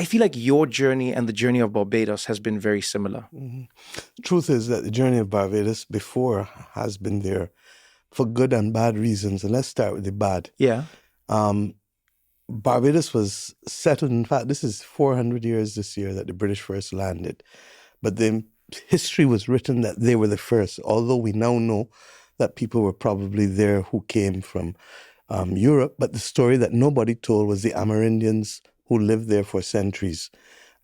I feel like your journey and the journey of Barbados has been very similar. The truth is that the journey of Barbados before has been there for good and bad reasons. And let's start with the bad. Yeah. Barbados was settled. In fact, this is 400 years this year that the British first landed. But the history was written that they were the first, although we now know that people were probably there who came from Europe. But the story that nobody told was the Amerindians who lived there for centuries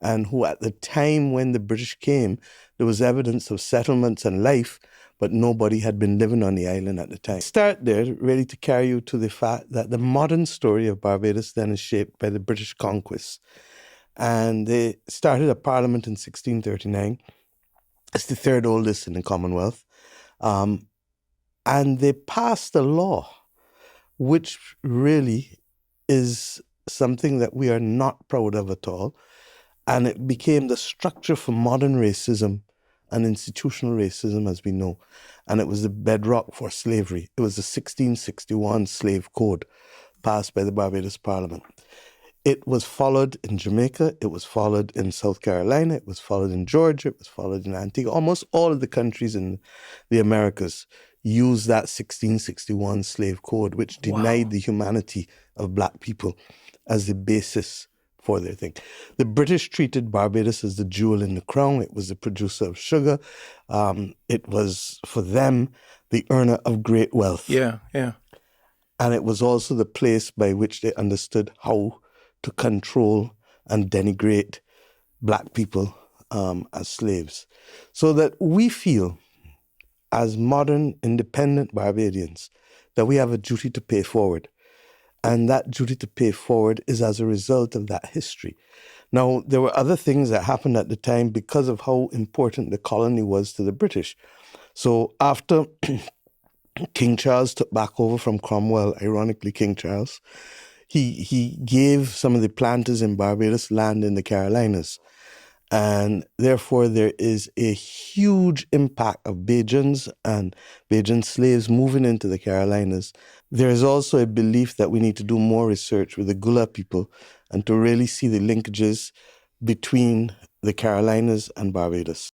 and who at the time when the British came, there was evidence of settlements and life, but nobody had been living on the island at the time. Start there really to carry you to the fact that the modern story of Barbados then is shaped by the British conquest. And they started a parliament in 1639. It's the third oldest in the Commonwealth. And they passed a law, which really is something that we are not proud of at all. And it became the structure for modern racism and institutional racism, as we know. And it was the bedrock for slavery. It was the 1661 Slave Code passed by the Barbados Parliament. It was followed in Jamaica, it was followed in South Carolina, it was followed in Georgia, it was followed in Antigua. Almost all of the countries in the Americas used that 1661 Slave Code, which denied the humanity of Black people as the basis for their thing. The British treated Barbados as the jewel in the crown. It was the producer of sugar. It was, for them, the earner of great wealth. Yeah, yeah. And it was also the place by which they understood how to control and denigrate Black people as slaves. So that we feel, as modern, independent Barbadians, that we have a duty to pay forward. And that duty to pay forward is as a result of that history. Now, there were other things that happened at the time because of how important the colony was to the British. So after King Charles took back over from Cromwell, ironically King Charles, he gave some of the planters in Barbados land in the Carolinas. And therefore, there is a huge impact of Bajans and Bajan slaves moving into the Carolinas. There is also a belief that we need to do more research with the Gula people and to really see the linkages between the Carolinas and Barbados.